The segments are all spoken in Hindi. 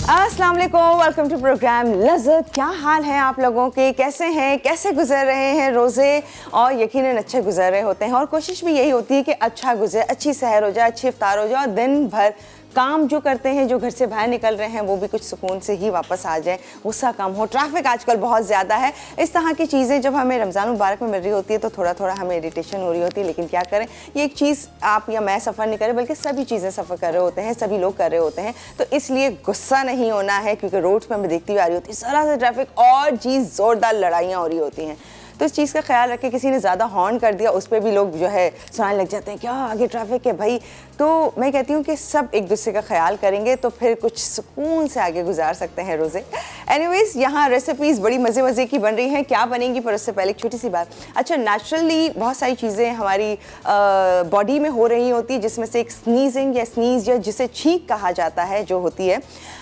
अस्सलाम वालेकुम, वेलकम टू प्रोग्राम लज़्ज़त। क्या हाल है आप लोगों के, कैसे हैं, कैसे गुजर रहे हैं रोज़े? और यकीनन अच्छे गुजर रहे होते हैं और कोशिश भी यही होती है कि अच्छा गुजरे, अच्छी सहर हो जाए, अच्छी इफ्तार हो जाए और दिन भर काम जो करते हैं, जो घर से बाहर निकल रहे हैं, वो भी कुछ सुकून से ही वापस आ जाए, गुस्सा कम हो। ट्रैफिक आजकल बहुत ज़्यादा है। इस तरह की चीज़ें जब हमें रमज़ान मुबारक में मिल रही होती है तो थोड़ा थोड़ा हमें इरिटेशन हो रही होती है, लेकिन क्या करें, ये एक चीज़ आप या मैं सफ़र नहीं करें बल्कि सभी चीज़ें सफ़र कर रहे होते हैं, सभी लोग कर रहे होते हैं, तो इसलिए गुस्सा नहीं होना है क्योंकि रोड्स पर हमें देखती हुई आ रही होती है ज़रा सा ट्रैफिक और चीज़ ज़ोरदार लड़ाइयाँ हो रही होती हैं। तो इस चीज़ का ख्याल रखें, किसी ने ज़्यादा हॉर्न कर दिया उस पर भी लोग जो है सुनाने लग जाते हैं, क्या आगे ट्रैफिक है भाई। तो मैं कहती हूँ कि सब एक दूसरे का ख्याल करेंगे तो फिर कुछ सुकून से आगे गुजार सकते हैं रोज़े। एनीवेज़, यहाँ रेसिपीज़ बड़ी मज़े मज़े की बन रही हैं, क्या बनेंगी पर उससे पहले एक छोटी सी बात। अच्छा, नेचुरली बहुत सारी चीज़ें हमारी बॉडी में हो रही होती है, जिसमें से एक स्नीजिंग या स्नीज़ या जिसे छींक कहा जाता है जो होती है।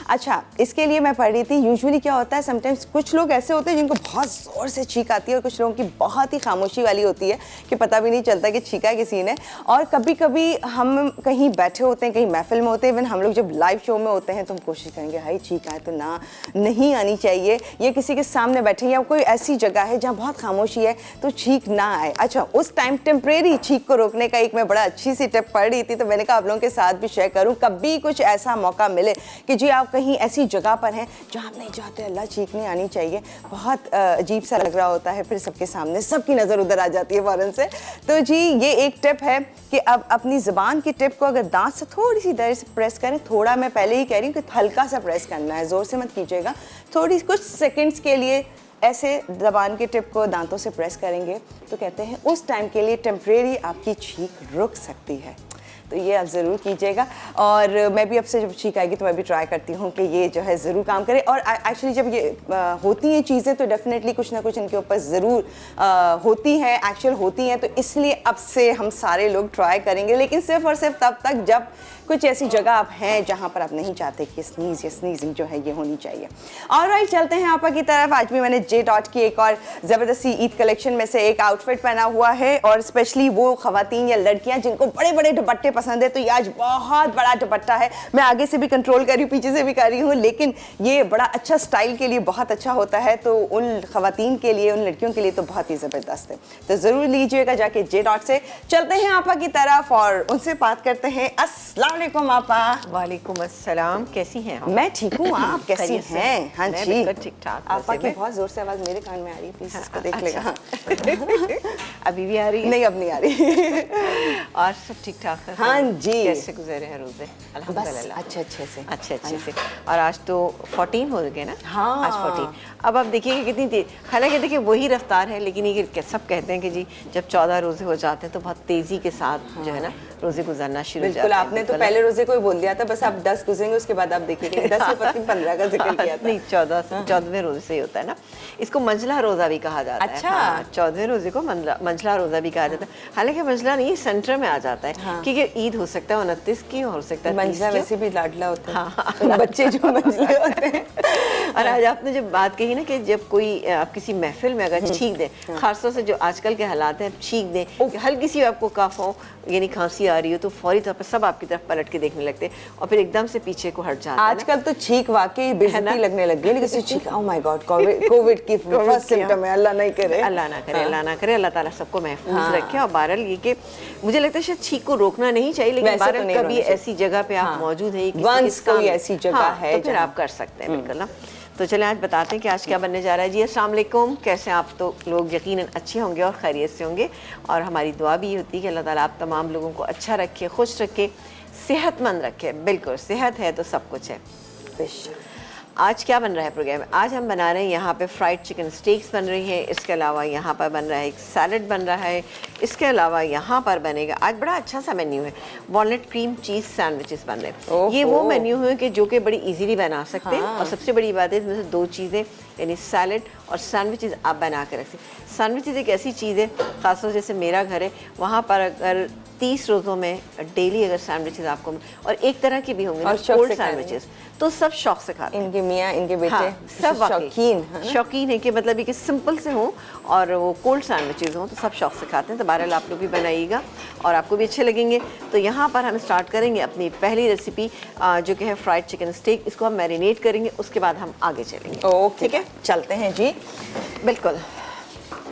अच्छा, इसके लिए मैं पढ़ रही थी, यूजुअली क्या होता है, समटाइम्स कुछ लोग ऐसे होते हैं जिनको बहुत ज़ोर से छींक आती है और कुछ लोगों की बहुत ही खामोशी वाली होती है कि पता भी नहीं चलता कि छींका किसी ने। और कभी कभी हम कहीं बैठे होते हैं, कहीं महफिल में होते हैं, इवन हम लोग जब लाइव शो में होते हैं तो हम कोशिश करेंगे हाई छींक आए तो ना नहीं आनी चाहिए, ये किसी के सामने बैठे या कोई ऐसी जगह है जहाँ बहुत खामोशी है तो छींक ना आए। अच्छा, उस टाइम टेम्परेरी छींक को रोकने का एक मैं बड़ा अच्छी सी टिप पढ़ रही थी, तो मैंने कहा आप लोगों के साथ भी शेयर करूँ। कभी कुछ ऐसा मौका मिले कि जी आप कहीं ऐसी जगह पर हैं जहाँ आप नहीं चाहते अल्लाह छींक नहीं आनी चाहिए, बहुत अजीब सा लग रहा होता है, फिर सबके सामने सबकी नज़र उधर आ जाती है फ़ौरन से। तो जी ये एक टिप है कि अब अपनी ज़बान की टिप को अगर दांत से थोड़ी सी देर से प्रेस करें, थोड़ा, मैं पहले ही कह रही हूँ कि हल्का सा प्रेस करना है, ज़ोर से मत कीजिएगा, थोड़ी कुछ सेकंड्स के लिए ऐसे ज़बान की टिप को दांतों से प्रेस करेंगे तो कहते हैं उस टाइम के लिए टेम्परेरी आपकी छींक रुक सकती है। तो ये आप ज़रूर कीजिएगा और मैं भी अब से जब छींक आएगी तो मैं भी ट्राई करती हूँ कि ये जो है ज़रूर काम करे। और एक्चुअली जब ये होती हैं चीज़ें तो डेफिनेटली कुछ ना कुछ इनके ऊपर ज़रूर होती हैं, एक्चुअल होती हैं, तो इसलिए अब से हम सारे लोग ट्राई करेंगे, लेकिन सिर्फ और सिर्फ तब तक जब कुछ ऐसी जगह आप हैं जहाँ पर आप नहीं चाहते कि स्नीज या स्नीजिंग जो है ये होनी चाहिए। ऑलराइट, चलते हैं आपा की तरफ। आज भी मैंने जे डॉट की एक और ज़बरदस्ती ईद कलेक्शन में से एक आउटफिट पहना हुआ है, और स्पेशली वो ख़वातीन या लड़कियाँ जिनको बड़े बड़े दुपट्टे पसंद है, तो ये आज बहुत बड़ा दुपट्टा है। मैं आगे से भी कंट्रोल कर रही हूँ, पीछे से भी कर रही हूँ, लेकिन ये बड़ा अच्छा स्टाइल के लिए बहुत अच्छा होता है, तो उन ख़वातीन के लिए, उन लड़कियों के लिए तो बहुत ही ज़बरदस्त है। तो ज़रूर लीजिएगा जाके जे डॉट से। चलते हैं आपा की तरफ और उनसे बात करते हैं। अस्सलाम वालेकुम आपा। वालेकुम अस्सलाम, कैसी हैं आप? मैं ठीक हूँ, आप कैसी हैं? हाँ जी, ठीक ठाक। आपा की बहुत जोर से आवाज़ मेरे कान में आ रही है, प्लीज इसको देख लेगा। हाँ। अभी भी आ रही है? नहीं, अब नहीं आ रही। और सब ठीक ठाक है? हाँ जी। कैसे गुजरे हैं रोजे? अल्हम्दुलिल्लाह अच्छे से। और आज तो 14 हो गए ना? हाँ, आज 14। अब आप देखिए कितनी तेज, हालांकि देखिए वही रफ्तार है, लेकिन ये सब कहते हैं कि जी जब 14 रोजे हो जाते हैं तो बहुत तेजी के साथ जो है ना रोजे गुजरना शुरू हो जाते हैं। बिल्कुल, आपने तो पहले रोजे को ही बोल दिया था, बस आप 10 गुजरेंगे उसके बाद आप देखिएगा 10 से 15 का जिक्र किया था। नहीं, 14वें रोजे से ही होता है ना। इसको मंझला रोजा भी कहा जाता है। अच्छा। हाँ, 14वें रोजे को मंझला रोजा भी कहा जाता है। हालांकि मंझला नहीं, सेंटर में आ जाता है। हाँ। क्योंकि ईद हो सकता है 29 की, हो सकता है मंझला वैसे भी लाडला होता है। हाँ। बच्चे जो मंझले होते हैं। और आज आपने जब बात कही ना कि जब कोई आप किसी महफिल में अगर छींक दे, खासतौर से जो आजकल के हालात हैं, छींक दे, हल्की सी आपको कफ हो यानी खांसी आ रही हो तो फौरी तौर पर सब आपकी तरफ पलट के देखने लगते हैं और फिर एकदम से पीछे को हट जाता है। आजकल तो छींक वाकई बेइज्जती लगने लग गई, लेकिन छींक, ओह माय गॉड, कोविड की फर्स्ट सिम्टम है, अल्लाह नहीं करे, अल्लाह ना करे, अल्लाह ना करे, अल्लाह ताला सबको महफूज रखे। और बहरहाल ये कि मुझे लगता है शायद छींक को रोकना नहीं चाहिए, लेकिन बहरहाल कभी ऐसी जगह पे आप मौजूद है, कोई ऐसी जगह है तो फिर आप कर सकते हैं बिल्कुल ना। तो चले आज बताते हैं कि आज क्या बनने जा रहा है। जी अस्सलाम वालेकुम, कैसे आप तो लोग यकीनन अच्छे होंगे और खैरियत से होंगे, और हमारी दुआ भी ये होती है कि अल्लाह ताला आप तमाम लोगों को अच्छा रखे, खुश रखे, सेहतमंद रखे। बिल्कुल, सेहत है तो सब कुछ है। आज क्या बन रहा है प्रोग्राम में? आज हम बना रहे हैं यहाँ पे फ्राइड चिकन स्टेक्स बन रही हैं, इसके अलावा यहाँ पर बन रहा है एक सैलड बन रहा है, इसके अलावा यहाँ पर बनेगा, आज बड़ा अच्छा सा मेन्यू है, वॉलनट क्रीम चीज़ सैंडविचेस बन रहे हैं। ये वो मेन्यू है कि जो कि बड़ी इजीली बना सकते हैं। और सबसे बड़ी बात है इसमें से दो चीज़ें यानी सैलड और सैंडविचेस आप बना के रख सकते हैं। सैंडविचेस एक ऐसी चीज़ है, ख़ासतौर जैसे मेरा घर है, वहाँ पर अगर 30 रोज़ों में डेली अगर सैंडविचेस आपको, और एक तरह के भी होंगे ना और शौक कोल्ड से खाएंगे। सैंडविचेस, तो सब शौक से खाते हैं। इनके मियाँ, इनके बेटे हाँ, सब वाकई शौकीन है ना? शौकीन है कि मतलब ये कि सिंपल से हों और वो कोल्ड सैंडविचेस हों, तो सब शौक से खाते हैं। तो बहरहाल आप लोग भी बनाइएगा और आपको भी अच्छे लगेंगे। तो यहाँ पर हम स्टार्ट करेंगे अपनी पहली रेसिपी जो कि है फ्राइड चिकन स्टेक। इसको हम मैरिनेट करेंगे, उसके बाद हम आगे चलेंगे। ओके, ठीक है, चलते हैं जी। बिल्कुल।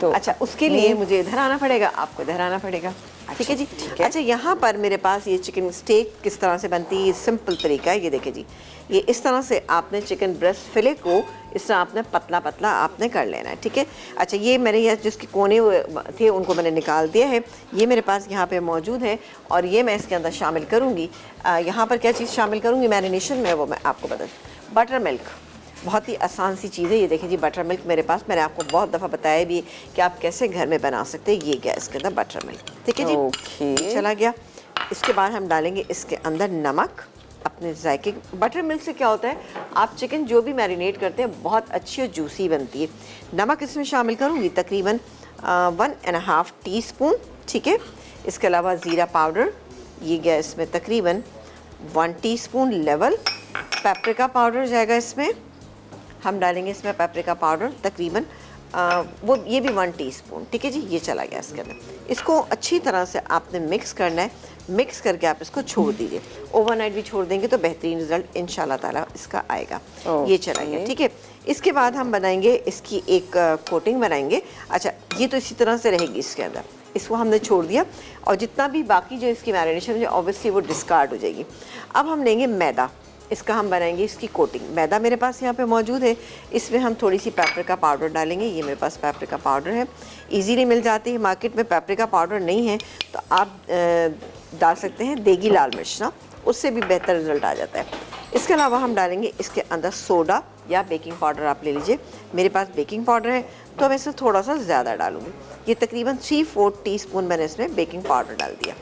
तो अच्छा, उसके लिए मुझे इधर आना पड़ेगा, आपको इधर आना पड़ेगा। ठीक है जी, ठीक है। अच्छा यहाँ पर मेरे पास ये चिकन स्टेक किस तरह से बनती है, ये सिंपल तरीका है। ये देखिए जी, ये इस तरह से आपने चिकन ब्रेस्ट फिले को इस तरह आपने पतला पतला आपने कर लेना है। ठीक है, अच्छा ये मेरे यहाँ जिसके कोने थे उनको मैंने निकाल दिया है, ये मेरे पास यहाँ पे मौजूद है और ये मैं इसके अंदर शामिल करूँगी। यहाँ पर क्या चीज़ शामिल करूँगी मैरिनेशन में, वो मैं आपको बता दूँ। बटर मिल्क, बहुत ही आसान सी चीज़ है। ये देखिए जी, बटर मिल्क मेरे पास, मैंने आपको बहुत दफ़ा बताया भी कि आप कैसे घर में बना सकते हैं। ये गया इसके अंदर बटर मिल्क। ठीक है जी, ओके। चला गया। इसके बाद हम डालेंगे इसके अंदर नमक अपने जायके। बटर मिल्क से क्या होता है, आप चिकन जो भी मैरिनेट करते हैं बहुत अच्छी और जूसी बनती है। नमक इसमें शामिल करूँगी तकरीबन 1.5 टीस्पून। ठीक है, इसके अलावा ज़ीरा पाउडर, ये गया इसमें तकरीबन 1 टीस्पून लेवल। पेपरिका पाउडर जाएगा इसमें, हम डालेंगे इसमें पेपरिका पाउडर तकरीबन वो ये भी 1 टीस्पून। ठीक है जी, ये चला गया इसके अंदर। इसको अच्छी तरह से आपने मिक्स करना है। मिक्स करके आप इसको छोड़ दीजिए, ओवरनाइट भी छोड़ देंगे तो बेहतरीन रिजल्ट इंशाल्लाह ताला इसका आएगा। ये चला गया। ठीक है, इसके बाद हम बनाएंगे इसकी एक कोटिंग बनाएंगे। अच्छा, ये तो इसी तरह से रहेगी इसके अंदर, इसको हमने छोड़ दिया और जितना भी बाकी जो इसकी मैरिनेशन है ऑब्वियसली वो डिस्कार्ड हो जाएगी। अब हम लेंगे मैदा, इसका हम बनाएंगे इसकी कोटिंग। मैदा मेरे पास यहाँ पे मौजूद है, इसमें हम थोड़ी सी पेपरिका पाउडर डालेंगे। ये मेरे पास पेपरिका पाउडर है, इजीली मिल जाती है मार्केट में। पेपरिका पाउडर नहीं है तो आप डाल सकते हैं देगी लाल मिर्च ना, उससे भी बेहतर रिजल्ट आ जाता है। इसके अलावा हम डालेंगे इसके अंदर सोडा या बेकिंग पाउडर, आप ले लीजिए। मेरे पास बेकिंग पाउडर है तो मैं इसे थोड़ा सा ज़्यादा डालूँगी। ये तकरीबन 3/4 टीस्पून मैंने इसमें बेकिंग पाउडर डाल दिया।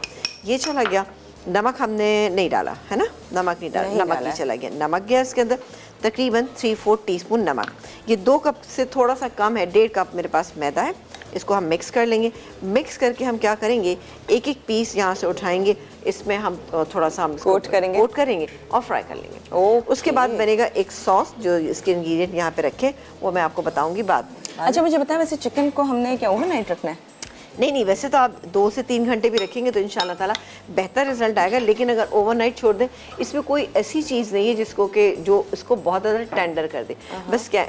ये चला गया। नमक हमने नहीं डाला है ना, नमक नहीं डाला, नमक नहीं चला गया। नमक गया इसके अंदर तकरीबन 3/4 टीस्पून नमक। ये 2 कप से थोड़ा सा कम है, 1.5 कप मेरे पास मैदा है। इसको हम मिक्स कर लेंगे। मिक्स करके हम क्या करेंगे, एक एक पीस यहाँ से उठाएंगे, इसमें हम थोड़ा सा हम कोट करेंगे और फ्राई कर लेंगे। उसके बाद बनेगा एक सॉस, जो इसके इंग्रेडिएंट यहाँ पे रखे वो मैं आपको बताऊँगी बाद में। अच्छा, मुझे बताएं वैसे चिकन को हमने क्या ओवरनाइट रखना है? नहीं, वैसे तो आप 2 से 3 घंटे भी रखेंगे तो इंशाल्लाह ताला बेहतर रिजल्ट आएगा। लेकिन अगर ओवरनाइट छोड़ दें, इसमें कोई ऐसी चीज़ नहीं है जिसको कि जो इसको बहुत ज़्यादा टेंडर कर दे। बस क्या,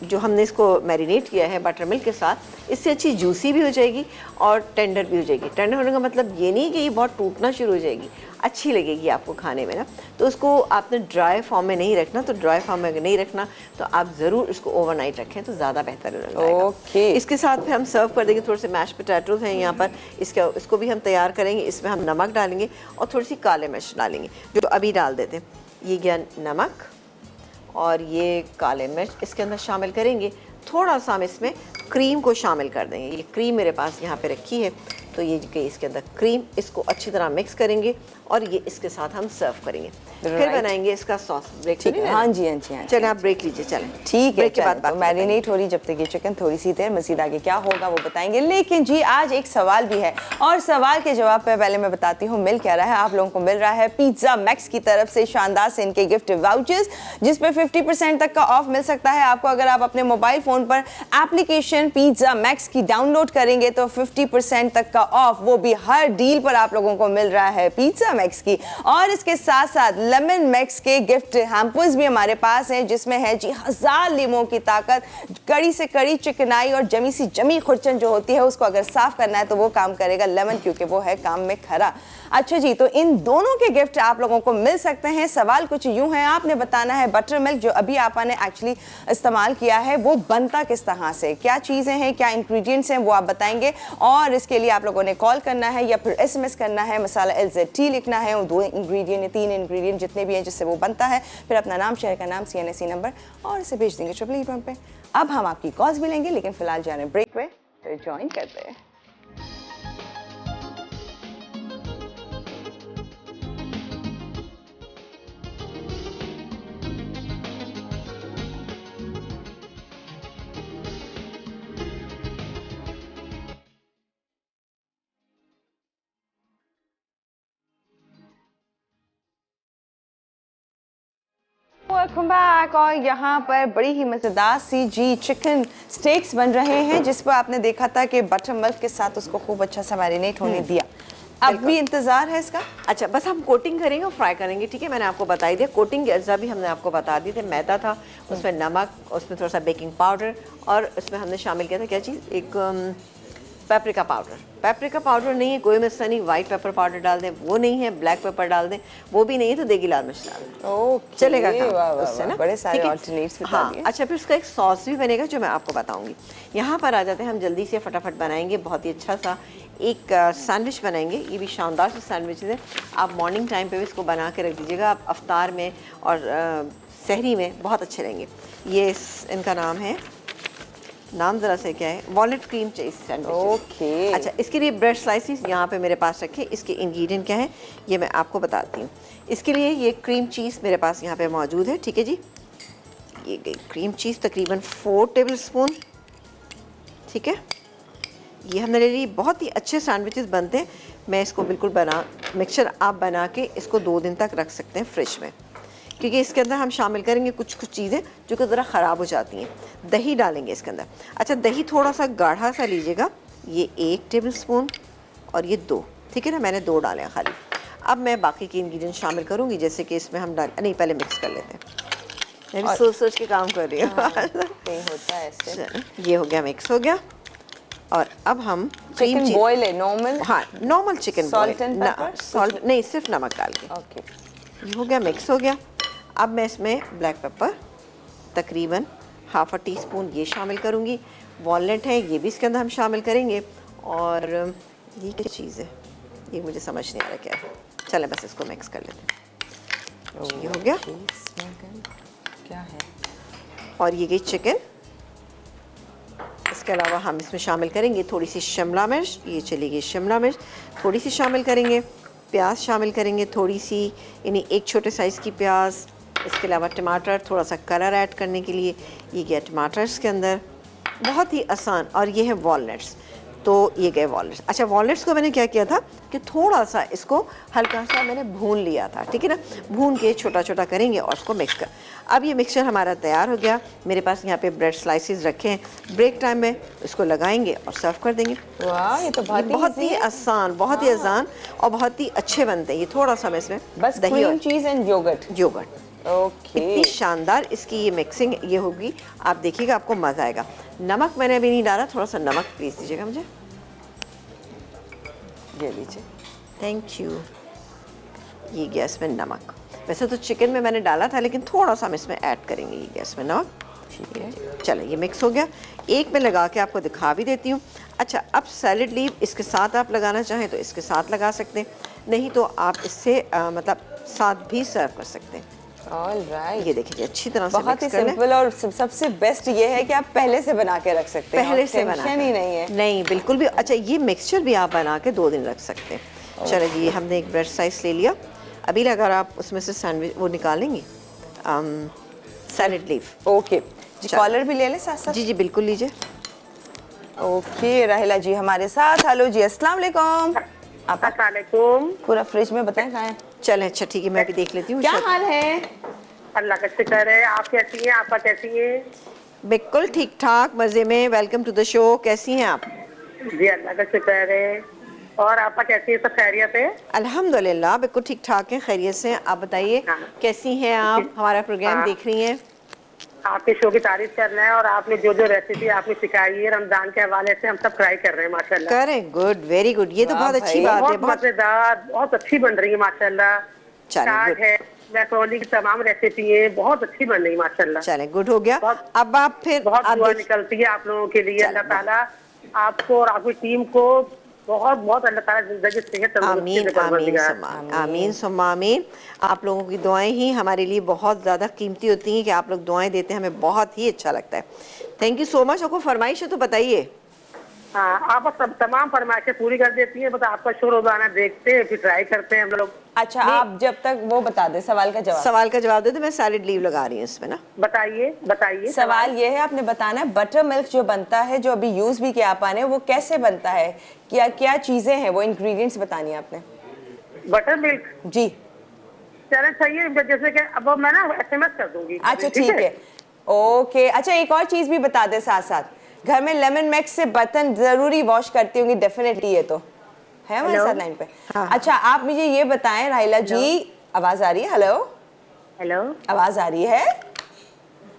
जो हमने इसको मैरिनेट किया है बटर मिल्क के साथ, इससे अच्छी जूसी भी हो जाएगी और टेंडर भी हो जाएगी। टेंडर होने का मतलब ये नहीं कि ये बहुत टूटना शुरू हो जाएगी, अच्छी लगेगी आपको खाने में ना। तो उसको आपने ड्राई फॉर्म में नहीं रखना, तो ड्राई फॉर्म में अगर नहीं रखना तो आप ज़रूर इसको ओवरनाइट रखें तो ज़्यादा बेहतर रिजल्ट आएगा। ओके। इसके साथ फिर हम सर्व कर देंगे थोड़े से मैश पोटैटोज़ हैं यहाँ पर, इसको भी हम तैयार करेंगे। इसमें हम नमक डालेंगे और थोड़ी सी काले मिर्च डालेंगे, जो अभी डाल देते हैं। ये गया नमक और ये काले मिर्च इसके अंदर शामिल करेंगे। थोड़ा सा हम इसमें क्रीम को शामिल कर देंगे। ये क्रीम मेरे पास यहाँ पे रखी है, तो ये गई इसके अंदर क्रीम। इसको अच्छी तरह मिक्स करेंगे और ये इसके साथ हम सर्व करेंगे। फिर बनाएंगे इसका सॉस। ब्रेक ठीक है, हाँ जी, हाँ जी, हाँ। चलें आप ब्रेक लीजिए, चलें। ठीक है, ब्रेक के बाद तो मैरिनेट हो रही जब तक ये चिकन, थोड़ी सी देर मज़ीद आगे क्या होगा वो बताएंगे। लेकिन जी आज एक सवाल भी है और सवाल के जवाब पे पहले मैं बताती हूँ मिल क्या रहा है। आप लोगों को मिल रहा है पिज़्ज़ा मैक्स की तरफ से शानदार से इनके गिफ्ट वाउचर्स, जिस पे 50% तक का ऑफ मिल सकता है आपको। अगर आप अपने मोबाइल फ़ोन पर एप्लीकेशन पिज़्ज़ा मैक्स की डाउनलोड करेंगे तो 50% तक का ऑफ, वो भी हर डील पर आप लोगों को मिल रहा है पिज़्ज़ा मैक्स की। और इसके साथ साथ लेमन मैक्स के गिफ्ट हैम्पर्स भी हमारे पास हैं, जिसमें है जी 1000 लीमों की ताकत, कड़ी से कड़ी चिकनाई और जमी सी जमी खुरचन जो होती है उसको अगर साफ करना है तो वो काम करेगा लेमन, क्योंकि वो है काम में खरा। अच्छा जी, तो इन दोनों के गिफ्ट आप लोगों को मिल सकते हैं। सवाल कुछ यूं है, आपने बताना है बटर मिल्क जो अभी आपने एक्चुअली इस्तेमाल किया है वो बनता किस तरह से, क्या चीज़ें हैं, क्या इंग्रेडिएंट्स हैं, वो आप बताएंगे। और इसके लिए आप लोगों ने कॉल करना है या फिर SMS करना है, मसाला LZT लिखना है, 2 इंग्रेडिएंट 3 इंग्रेडिएंट जितने भी हैं जिससे वो बनता है, फिर अपना नाम, शहर का नाम, CNSE नंबर और इसे भेज देंगे 888 पे। अब हम आपकी कॉल्स भी लेंगे, लेकिन फिलहाल जा रहे हैं ब्रेक पे, तो ज्वाइन करते हैं। Welcome back. और यहाँ पर बड़ी ही मज़ेदार सी जी चिकन स्टेक्स बन रहे हैं, जिस पर आपने देखा था कि बटर मिल्क के साथ उसको खूब अच्छा सा मैरिनेट होने दिया। अब भी इंतज़ार है इसका। अच्छा, बस हम कोटिंग करेंगे और फ्राई करेंगे, ठीक है। मैंने आपको बता ही दिया, कोटिंग के अज्जा भी हमने आपको बता दिए थे। मैदा था, उसमें नमक, उसमें थोड़ा सा बेकिंग पाउडर, और उसमें हमने शामिल किया था क्या चीज़, एक पेपरिका पाउडर। पेपरिका पाउडर नहीं है, कोई मसला नहीं, वाइट पेपर पाउडर डाल दें, वो नहीं है, ब्लैक पेपर डाल दें, वो भी नहीं है, तो देगी लाल मिर्च डाल दें, ओके, चलेगा काम वाह, वाह, उससे ना। बड़े सारे ठीक है? ऑल्टरनेट्स बता हाँ, दिए। अच्छा, फिर उसका एक सॉस भी बनेगा जो मैं आपको बताऊंगी। यहाँ पर आ जाते हैं हम, जल्दी से फटाफट बनाएंगे बहुत ही अच्छा सा एक सैंडविच बनाएंगे। ये भी शानदार से सैंडविच है, आप मॉर्निंग टाइम पे भी इसको बना के रख दीजिएगा, आप अफ्तार में और सहरी में बहुत अच्छे रहेंगे। ये इनका नाम है, नाम ज़रा से क्या है, walnut cream cheese sandwich. Okay. अच्छा, इसके लिए ब्रेड स्लाइसिस यहाँ पे मेरे पास रखे। इसके इंग्रेडिएंट क्या है ये मैं आपको बताती हूँ। इसके लिए ये क्रीम चीज़ मेरे पास यहाँ पे मौजूद है, ठीक है जी। ये गई क्रीम चीज़ तकरीबन 4 टेबलस्पून, ठीक है। ये हमने ले ली। बहुत ही अच्छे सैंडविचेस बनते हैं। मैं इसको बिल्कुल मिक्सचर आप बना के इसको 2 दिन तक रख सकते हैं फ्रिज में, क्योंकि इसके अंदर हम शामिल करेंगे कुछ चीज़ें जो कि ज़रा ख़राब हो जाती हैं। दही डालेंगे इसके अंदर। अच्छा, दही थोड़ा सा गाढ़ा सा लीजिएगा, ये 1 टेबलस्पून और ये 2, ठीक है ना, मैंने 2 डाले हैं खाली। अब मैं बाकी के इंग्रेडिएंट शामिल करूँगी, जैसे कि इसमें हम नहीं, पहले मिक्स कर लेते हैं। मैं भी सोच सोच के काम कर रही हूँ। होता है ऐसे। ये हो गया, मिक्स हो गया। और अब हम चिकन बॉयल है नॉर्मल। हाँ, normal chicken salt and paper, salt नहीं, सिर्फ नमक डाल के। ओके, ये हो गया, मिक्स हो गया। अब मैं इसमें ब्लैक पेपर तकरीबन ½ टीस्पून ये शामिल करूँगी। वॉलनट है, ये भी इसके अंदर हम शामिल करेंगे। और ये क्या चीज़ है, ये मुझे समझ नहीं आ रहा क्या है। चलें बस इसको मिक्स कर लेते हैं। ये हो गया। क्या है? और ये गई चिकन। इसके अलावा हम इसमें शामिल करेंगे थोड़ी सी शिमला मिर्च, ये चली गई शिमला मिर्च, थोड़ी सी शामिल करेंगे। प्याज शामिल करेंगे थोड़ी सी, यानी 1 छोटे साइज़ की प्याज। इसके अलावा टमाटर, थोड़ा सा कलर ऐड करने के लिए। ये गया टमाटर इसके अंदर, बहुत ही आसान। और ये है वॉलनट्स, तो ये गए वॉलनट्स। अच्छा, वॉलनट्स को मैंने क्या किया था कि थोड़ा सा इसको हल्का सा मैंने भून लिया था, ठीक है ना। भून के छोटा छोटा करेंगे और उसको मिक्स कर। अब ये मिक्सचर हमारा तैयार हो गया। मेरे पास यहाँ पे ब्रेड स्लाइसेस रखे हैं। ब्रेक टाइम में इसको लगाएंगे और सर्व कर देंगे। वाह, ये तो बहुत ही आसान, बहुत ही आसान और बहुत ही अच्छे बनते हैं। ये थोड़ा सा मैं इसमें बस दही क्रीम और चीज़ एंड योगर्ट। ओके, इतनी शानदार इसकी ये मिक्सिंग ये होगी, आप देखिएगा, आपको मज़ा आएगा। नमक मैंने अभी नहीं डाला, थोड़ा सा नमक प्लीज़ दीजिएगा मुझे। ये लीजिए। Thank you. ये गया इसमें नमक। वैसे तो चिकन में मैंने डाला था, लेकिन थोड़ा सा हम इसमें ऐड करेंगे। ये गया इसमें नमक, ठीक है। चलो ये मिक्स हो गया। एक मैं लगा के आपको दिखा भी देती हूँ। अच्छा, अब सैलड लीव इसके साथ आप लगाना चाहें तो इसके साथ लगा सकते हैं, नहीं तो आप इससे मतलब साथ भी सर्व कर सकते हैं। ऑलराइट, ये देखिए अच्छी तरह से बहुत ही मिक्स कर लें। सिंपल और सबसे बेस्ट ये है कि आप पहले से बना के रख सकते हैं। पहले से बना टेंशन ही नहीं है। नहीं, बिल्कुल भी। अच्छा, ये मिक्सचर भी आप बना के 2 दिन रख सकते हैं। चलो जी, हमने एक ब्रेड स्लाइस ले लिया। अभी अगर आप उसमें से सैंडविच वो निकालेंगे, सैलड लीफ। ओके जी, कॉलर भी ले लें साथ साथ। जी जी बिल्कुल लीजिए। ओके, राहिला जी हमारे साथ। हेलो जी, अस्सलाम वालेकुम। आप अस्सलामुअलैकुम। पूरा फ्रिज में बताएं कहाँ है। चलें, अच्छा ठीक है, मैं भी देख लेती हूँ। क्या हाल है? अल्लाह का शुक्र है। आप कैसी हैं? आपा कैसी हैं? बिल्कुल ठीक ठाक, मज़े में। Welcome to the show. कैसी हैं आप? जी अल्लाह का शुक्र है। और आपा कैसी है? सब खैरियत है? अल्हम्दुलिल्लाह बिल्कुल ठीक ठाक हैं, खैरियत से। आप बताइए हाँ। कैसी हैं आप? हमारा प्रोग्राम हाँ। देख रही हैं? आपके शो की तारीफ करना है, और आपने जो जो रेसिपी आपने सिखाई है रमजान के हवाले से हम सब ट्राई कर रहे हैं माशाल्लाह। करें, गुड, वेरी गुड। ये तो वाह बहुत अच्छी भाई, बात है। बहुत मजेदार, बहुत अच्छी बन रही है माशाल्लाह। चलें, साग गुड। है, मैक्रोनी की तमाम रेसिपी है, बहुत अच्छी बन रही है माशाल्लाह। चलें, गुड हो गया। बहुत- अब आप फिर बहुत आप दुआ देख- निकलती है आप लोगों के लिए। चलो, अल्लाह ताला आपको और आपकी टीम को बहुत बहुत अल्लाह ताला जिंदगी सेहत तंदुरुस्ती आमीन से आमीन परवरदिगार। सुम्मा आमीन सुम्मा आमीन। आप लोगों की दुआएं ही हमारे लिए बहुत ज़्यादा कीमती होती हैं, कि आप लोग दुआएं देते हैं, हमें बहुत ही अच्छा लगता है। Thank you so much. आपको फरमाइश है तो बताइए। हाँ, आप सब तमाम फरमाइशें पूरी कर देती हैं। बस आपका शो रोजाना देखते हैं, फिर ट्राई करते हैं हम लोग। अच्छा, आप जब तक वो बता दें सवाल का जवाब। सवाल का जवाब दे दो। मैं सैलड लीव लगा रही हूँ इसमें ना। बताइए बताइए। सवाल ये है, आपने बताना है बटर मिल्क जो बनता है, जो अभी यूज भी किया आपने, वो कैसे बनता है, क्या क्या चीजें हैं, वो इंग्रेडिएंट्स बतानी है आपने। बटर मिल्क जी। चलो सही है, जैसे कि अब मैं ना SMS कर दूंगी। अच्छा ठीक है, ओके। अच्छा एक और चीज भी बता दे साथ साथ, घर में लेमन मैक्स से बर्तन जरूरी वॉश करती होंगी डेफिनेटली, ये तो है हमारे Hello? साथ लाइन पे। हाँ। अच्छा आप मुझे ये बताएं राहिला जी, आवाज आ रही है? हेलो, हेलो आवाज आ रही है?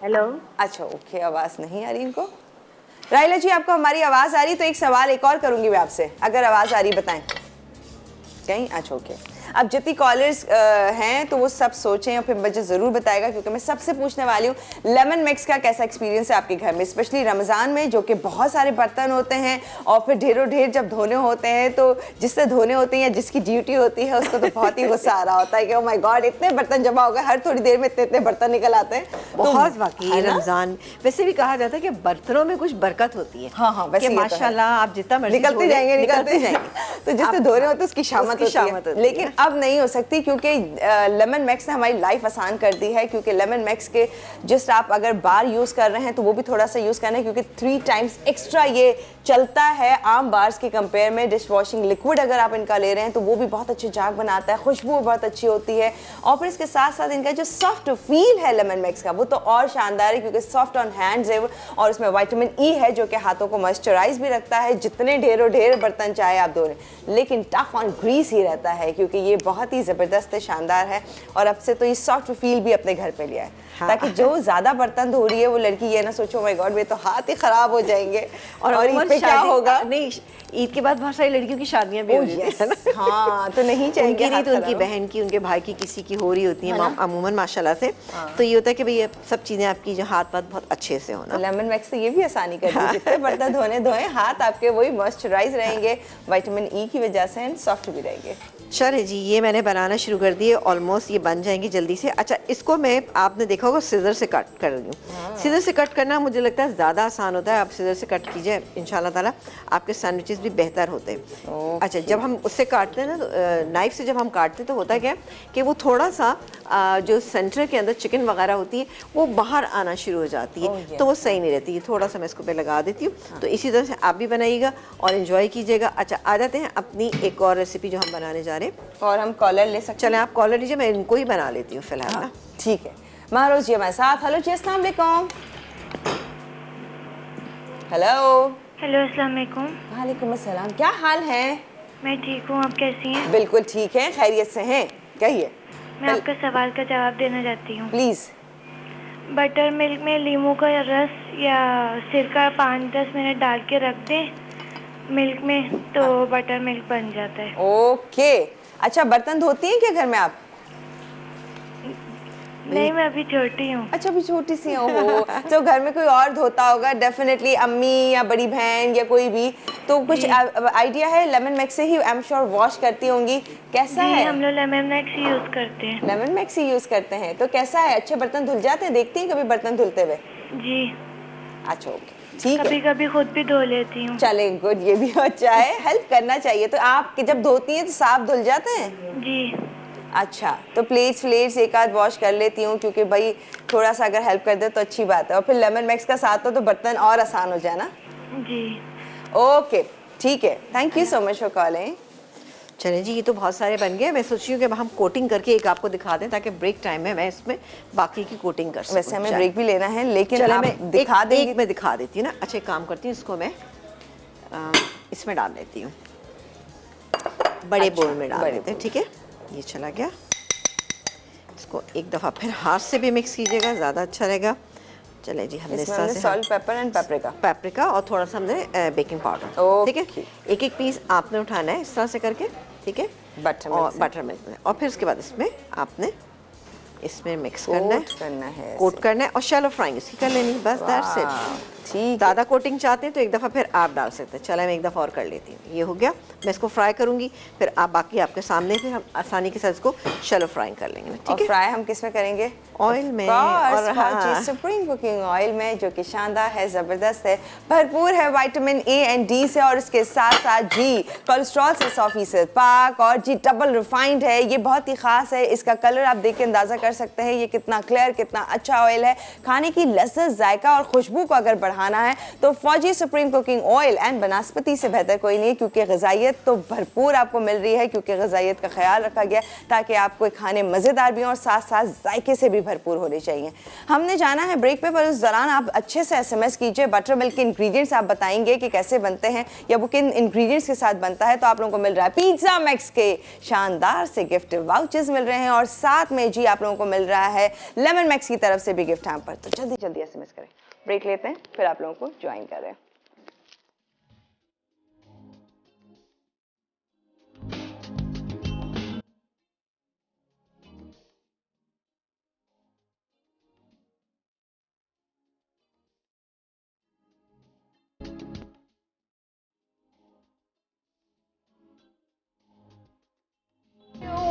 हेलो। अच्छा ओके, आवाज नहीं आ रही इनको। राहिला जी आपको हमारी आवाज आ रही, तो एक सवाल एक और करूंगी मैं आपसे, अगर आवाज आ रही बताएं कहीं। अच्छा ओके, अब जितनी कॉलर्स हैं तो वो सब सोचें और फिर मुझे ज़रूर बताएगा, क्योंकि मैं सबसे पूछने वाली हूँ लेमन मिक्स का कैसा एक्सपीरियंस है आपके घर में, स्पेशली रमज़ान में जो कि बहुत सारे बर्तन होते हैं और फिर ढेरों ढेर जब धोने होते हैं, तो जिससे धोने होते हैं या जिसकी ड्यूटी होती है उसको तो बहुत ही गुस्सा आ रहा होता है कि ओ माय गॉड इतने बर्तन जमा हो गए, हर थोड़ी देर में इतने इतने बर्तन निकल आते हैं। बहुत वाकई है ना? रमजान वैसे भी कहा जाता है कि बर्तनों में कुछ बरकत होती है। हाँ हाँ, वैसे कि ये तो है। माशाल्लाह आप जितना मर्जी निकलते धो लें, जाएंगे निकलते जाएंगे तो जिससे धो रहे होते उसकी शामत होती है, लेकिन अब नहीं हो सकती क्योंकि लेमन मैक्स ने हमारी लाइफ आसान कर दी है। क्योंकि लेमन मैक्स के जस्ट आप अगर बार यूज़ कर रहे हैं तो वो भी थोड़ा सा यूज़ करना है, क्योंकि 3 टाइम्स एक्स्ट्रा ये चलता है आम बार्स के कंपेयर में। डिश वॉशिंग लिक्विड अगर आप इनका ले रहे हैं तो वो भी बहुत अच्छे झाग बनाता है, खुशबू बहुत अच्छी होती है, और फिर इसके साथ साथ इनका जो सॉफ्ट फील है लेमन मैक्स का वो तो और शानदार है, क्योंकि सॉफ्ट ऑन हैंड्स है और उसमें विटामिन ई है जो कि हाथों को मॉइस्चराइज भी रखता है, जितने ढेरों ढेर बर्तन चाहे आप धो लें, लेकिन टफ ऑन ग्रीस ही रहता है, क्योंकि ये बहुत ही ज़बरदस्त है, शानदार है। और अब से तो ये सॉफ्ट फील भी अपने घर पे लिया है। हाँ। ताकि जो ज़्यादा बर्तन धो रही है वो लड़की ये ना सोचो माय गॉड मेरे तो हाथ ही ख़राब हो जाएंगे और ईद पे क्या होगा। नहीं, ईद के बाद बहुत सारी लड़कियों की शादियां भी हो रही है ना। हाँ तो नहीं चाहिए, उनकी नहीं तो उनकी बहन की, उनके भाई की, किसी की हो रही होती है अमूमन माशाल्लाह से। तो ये होता है कि भाई ये सब चीज़ें आपकी जो हाथ पाथ बहुत अच्छे से होना। लेमन मैक्स से ये भी आसानी कर दी, जितने बर्तन धोए हाथ आपके वही मॉइस्चराइज रहेंगे विटामिन ई की वजह से, एंड सॉफ्ट भी रहेंगे। चले जी, ये मैंने बनाना शुरू कर दिए, ऑलमोस्ट ये बन जाएंगी जल्दी से। अच्छा इसको मैं, आपने देखा होगा सिजर से कट कर रही हूँ। सिजर से कट करना मुझे लगता है ज़्यादा आसान होता है। आप सिजर से कट कीजिए, इंशाल्लाह ताला आपके सैंडविचेस भी बेहतर होते हैं। अच्छा जब हम उससे काटते हैं ना, तो नाइफ से जब हम काटते हैं तो होता क्या है कि वो थोड़ा सा जो सेंटर के अंदर चिकन वगैरह होती है वो बाहर आना शुरू हो जाती है, तो वो सही नहीं रहती है। थोड़ा सा मैं इसको पे लगा देती हूँ। तो इसी तरह से आप भी बनाइएगा और इन्जॉय कीजिएगा। अच्छा आ जाते हैं अपनी एक और रेसिपी जो हम बनाने जा रहे हैं। और हम कॉलर ले सकते हैं? चलें आप कॉलर लीजिए, मैं इनको ही बना लेती हूँ फिलहाल ना। ठीक है, महरोज जी हमारे साथ। हेलो जी, अस्सलाम वालेकुम। हेलो। हेलो अस्सलाम वालेकुम। वालेकुम अस्सलाम, क्या हाल है? मैं ठीक हूँ, आप कैसी हैं? बिल्कुल ठीक है, खैरियत से हैं, कहिए। मैं आपका सवाल का जवाब देना चाहती हूँ। प्लीज़। बटर मिल्क में लीमू का रस या सिरका 5-10 मिनट डाल के रख दें मिल्क में, तो बटर मिल्क बन जाता है। ओके। अच्छा बर्तन धोती हैं क्या घर में आप? नहीं, मैं अभी छोटी हूँ। अच्छा अभी छोटी सी हो तो घर में कोई और धोता होगा डेफिनेटली, अम्मी या बड़ी बहन या कोई भी, तो कुछ आइडिया है? लेमन मैक्स से ही आई एम श्योर वॉश करती होंगी, कैसा जी, है? हम लोग लेमन मैक्स ही यूज़ करते हैं। लेमन मैक्स ही यूज़ करते हैं, तो कैसा है? अच्छे बर्तन धुल जाते हैं? देखती हैं कभी बर्तन धुलते हुए? जी, अच्छा ओके ठीक है। कभी कभी खुद भी धो लेती हूँ। चले गुड, ये भी अच्छा है, हेल्प करना चाहिए। तो आप जब धोती हैं तो साफ धुल जाते हैं? जी। अच्छा, तो प्लेट्स एक आध वॉश कर लेती हूँ, क्योंकि भाई थोड़ा सा अगर हेल्प कर दे तो अच्छी बात है। और फिर लेमन मैक्स का साथ हो तो बर्तन और आसान हो जाए ना। जी ओके ठीक है, thank you so much for calling. चलें जी, ये तो बहुत सारे बन गए। मैं सोच रही हूँ कि हम कोटिंग करके एक आपको दिखा दें, ताकि ब्रेक टाइम में मैं इसमें बाकी की कोटिंग कर सकूँ। वैसे हमें ब्रेक भी लेना है, लेकिन चले आप मैं दिखा देंगे? एक मैं दिखा देती हूँ ना। अच्छा एक काम करती हूँ, इसको मैं इसमें डाल देती हूँ, बड़े बोल में डाल देते हैं। ठीक है, ये चला गया। इसको एक दफ़ा फिर हाथ से भी मिक्स कीजिएगा, ज़्यादा अच्छा रहेगा। चले जी, हमने इस तरह से सॉल्ट, पेपर एंड पेपरिका और थोड़ा सा हमने बेकिंग पाउडर, ठीक है। एक एक पीस आपने उठाना है इस तरह से करके, ठीक है, बटर मिल्क में। और फिर उसके बाद इसमें आपने इसमें मिक्स करना है, कोट करना है और शैलो फ्राइंग इसकी कर लेनी, बस दैट्स इट। ठीक, ज़्यादा कोटिंग चाहते हैं तो एक दफ़ा फिर आप डाल सकते हैं। चला मैं एक दफ़ा और कर लेती हूँ। ये हो गया, मैं इसको फ्राई करूँगी, फिर आप बाकी आपके सामने, फिर हम आसानी के साथ इसको शैलो फ्राई कर लेंगे ना। ठीक है, फ्राई हम किस में करेंगे? ऑयल में। और हाँ, सुप्रीम कुकिंग ऑयल में, जो कि शानदार है, ज़बरदस्त है, भरपूर है विटामिन ए एंड डी से, और इसके साथ साथ जी कोलेस्ट्रॉल से 100% पाक, और जी डबल रिफाइंड है। ये बहुत ही ख़ास है, इसका कलर आप देख के अंदाज़ा कर सकते हैं ये कितना क्लियर, कितना अच्छा ऑयल है। खाने की लज्जत, जायका और खुशबू को अगर बढ़ा बढ़ाना है तो फौजी सुप्रीम कुकिंग ऑयल एंड बनस्पति से बेहतर कोई नहीं, क्योंकि ग़िज़ाइयत तो भरपूर आपको मिल रही है, क्योंकि ग़िज़ाइयत का ख्याल रखा गया ताकि आपको खाने मज़ेदार भी हों और साथ साथ जायके से भी भरपूर होने चाहिए। हमने जाना है ब्रेक पे, पर उस दौरान आप अच्छे से SMS कीजिए। बटर मिल्क के इंग्रेडिएंट्स आप बताएंगे कि कैसे बनते हैं या वो किन इंग्रेडिएंट्स के साथ बनता है, तो आप लोगों को मिल रहा है पिज़्ज़ा मैक्स के शानदार से गिफ्ट वाउचर्स मिल रहे हैं और साथ में जी आप लोगों को मिल रहा है लेमन मैक्स की तरफ से भी गिफ्ट हैम्पर। तो जल्दी जल्दी SMS करें। ब्रेक लेते हैं, फिर आप लोगों को ज्वाइन कर रहे हैं।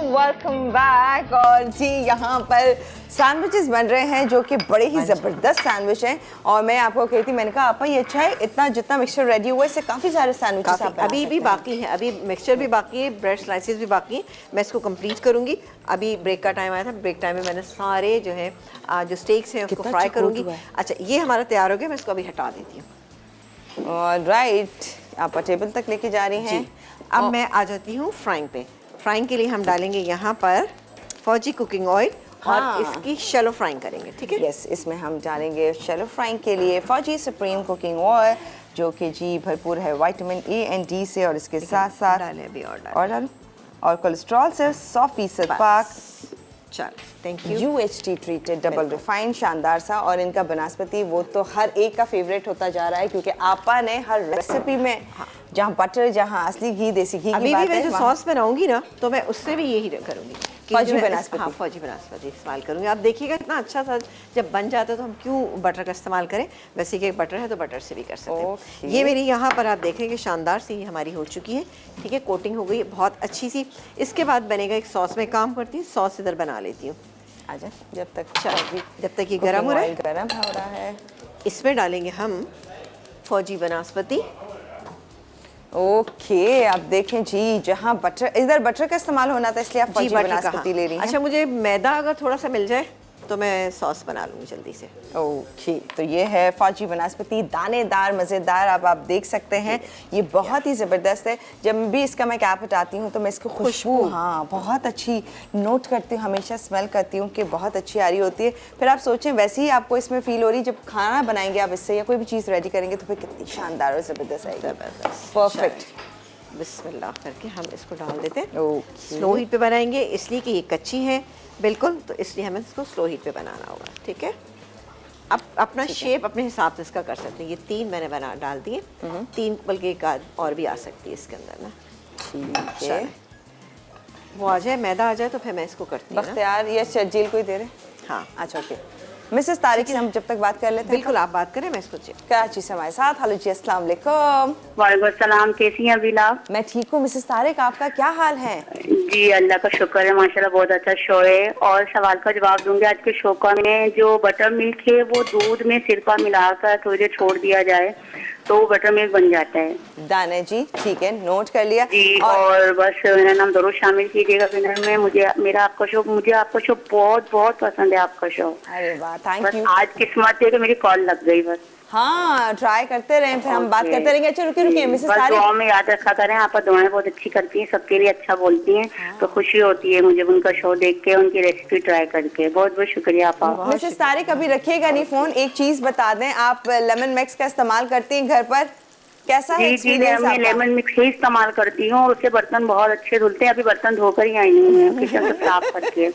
Welcome back. और जी यहाँ पर सैंडविचेस बन रहे हैं जो कि बड़े ही ज़बरदस्त सैंडविच हैं और मैं आपको कहती, मैंने कहा आपा ये अच्छा है, इतना जितना मिक्सचर रेडी हुआ है इससे काफ़ी सारे सैंडविचेस आप अभी भी बाकी है, अभी मिक्सचर भी बाकी है, ब्रेड स्लाइसेस भी बाकी हैं, मैं इसको कंप्लीट करूंगी। अभी ब्रेक का टाइम आया था, ब्रेक टाइम में मैंने सारे जो है जो स्टेक्स हैं उसको फ्राई करूँगी। अच्छा ये हमारा तैयार हो गया, मैं इसको अभी हटा देती हूँ। राइट, आप टेबल तक लेके जा रही हैं। अब मैं आ जाती हूँ फ्राइंग पे। फ्राइंग के लिए हम डालेंगे यहाँ पर फौजी कुकिंग ऑयल और इसकी शैलो फ्राइंग करेंगे, ठीक है? यस, इसमें हम डालेंगे शैलो फ्राइंग के लिए फौजी सुप्रीम कुकिंग ऑयल जो कि जी भरपूर है विटामिन A एंड D से, और इसके साथ साथ डालें अभी और कोलेस्ट्रॉल से 100% पाक। चल, thank you. UHT treated double refined शानदार सा, और इनका बनस्पति वो तो हर एक का फेवरेट होता जा रहा है, क्योंकि आपा ने हर रेसिपी में जहाँ बटर, जहाँ असली घी, देसी घी अभी भी मैं जो सॉस बनाऊंगी ना तो मैं उससे भी यही करूंगी, फौजी बनस्पति। हाँ, फौजी बनस्पति इस्तेमाल करूंगी। आप देखिएगा इतना अच्छा सा जब बन जाता है तो हम क्यों बटर का इस्तेमाल करें, वैसे कि बटर है तो बटर से भी कर सकते हैं। ये मेरी यहाँ पर आप देख रहे हैं कि शानदार सी हमारी हो चुकी है, ठीक है, कोटिंग हो गई बहुत अच्छी सी। इसके बाद बनेगा एक सॉस में काम करती हूँ, सॉस इधर बना लेती हूँ। आजा, जब तक ये गर्म हो रहा है, गर्म हो रहा है, इसमें डालेंगे हम फौजी बनस्पति। ओके, आप देखें जी, जहाँ बटर, इधर बटर का इस्तेमाल होना था इसलिए आप फौजी बनस्पति ले रही हैं। अच्छा, मुझे मैदा अगर थोड़ा सा मिल जाए तो मैं सॉस बना लूँगी जल्दी से। ओके, तो ये है फौजी बनस्पति, दानेदार मज़ेदार। आप देख सकते हैं ये बहुत ही ज़बरदस्त है। जब भी इसका मैं कैप हटाती हूँ तो मैं इसको खुशबू हाँ बहुत अच्छी नोट करती हूँ, हमेशा स्मेल करती हूँ कि बहुत अच्छी आ रही होती है। फिर आप सोचें वैसे ही आपको इसमें फील हो रही है, जब खाना बनाएंगे आप इससे या कोई भी चीज़ रेडी करेंगे तो फिर कितनी शानदार और ज़बरदस्त आएगी। परफेक्ट। बिस्मिल्लाह करके हम इसको डाल देते हैं। स्लो हीट पे बनाएंगे इसलिए कि ये कच्ची है बिल्कुल, तो इसलिए हमें इसको स्लो हीट पे बनाना होगा, ठीक है? अब अपना शेप अपने हिसाब से इसका कर सकते हैं। ये 3 मैंने डाल दिए, 3 बल्कि एक आध और भी आ सकती है इसके अंदर ना, ठीक है। वो आ जाए, मैदा आ जाए तो फिर मैं इसको करती हूँ। बख्तियार ये शर्जील को ही दे रहे? हाँ, अच्छा, ओके। मिसेस तारिक से हम जब तक बात कर लेते हैं। बिल्कुल, आप बात करें, मैं इसको कराची से हमारे साथ। हेलो जी, अस्सलाम वालेकुम। वालेकुम सलाम, कैसी हैं अबीला? मैं ठीक हूँ। मिसेस तारिक, आपका क्या हाल है? जी अल्लाह का शुक्र है, माशाल्लाह बहुत अच्छा शो है। और सवाल का जवाब दूंगी। आज के शो का में जो बटर मिल्क है वो दूध में सिरका मिलाकर थोड़ी देर छोड़ दिया जाए तो बटर मिल्क बन जाता है। दाने जी, ठीक है, नोट कर लिया जी। और बस मेरा नाम जरूर शामिल कीजिएगा डिनर में। मुझे आपका शो बहुत बहुत पसंद है, आपका शो। अरे वाह, थैंक यू। आज किस्मत है कि मेरी कॉल लग गई बस। हाँ, ट्राई करते रहें, फिर हम बात करते रहेंगे। अच्छा रुकिए मिसेस तारिक, दुआ में याद रखा करें। आप दुआएं बहुत अच्छी करती हैं, सबके लिए अच्छा बोलती हैं। तो खुशी होती है मुझे उनका शो देख के, उनकी रेसिपी ट्राई करके। बहुत बहुत शुक्रिया आपका। मिसेस तारिक अभी रखिएगा नहीं फोन, एक चीज बता दें, आप लेमन मैक्स का इस्तेमाल करती हैं घर पर, कैसा है एक्सपीरियंस आपका? मैं लेमन मिक्स ही इस्तेमाल करती हूँ और उससे बर्तन बहुत अच्छे धुलते हैं। अभी बर्तन धोकर ही आई हूँ किचन से साफ करके।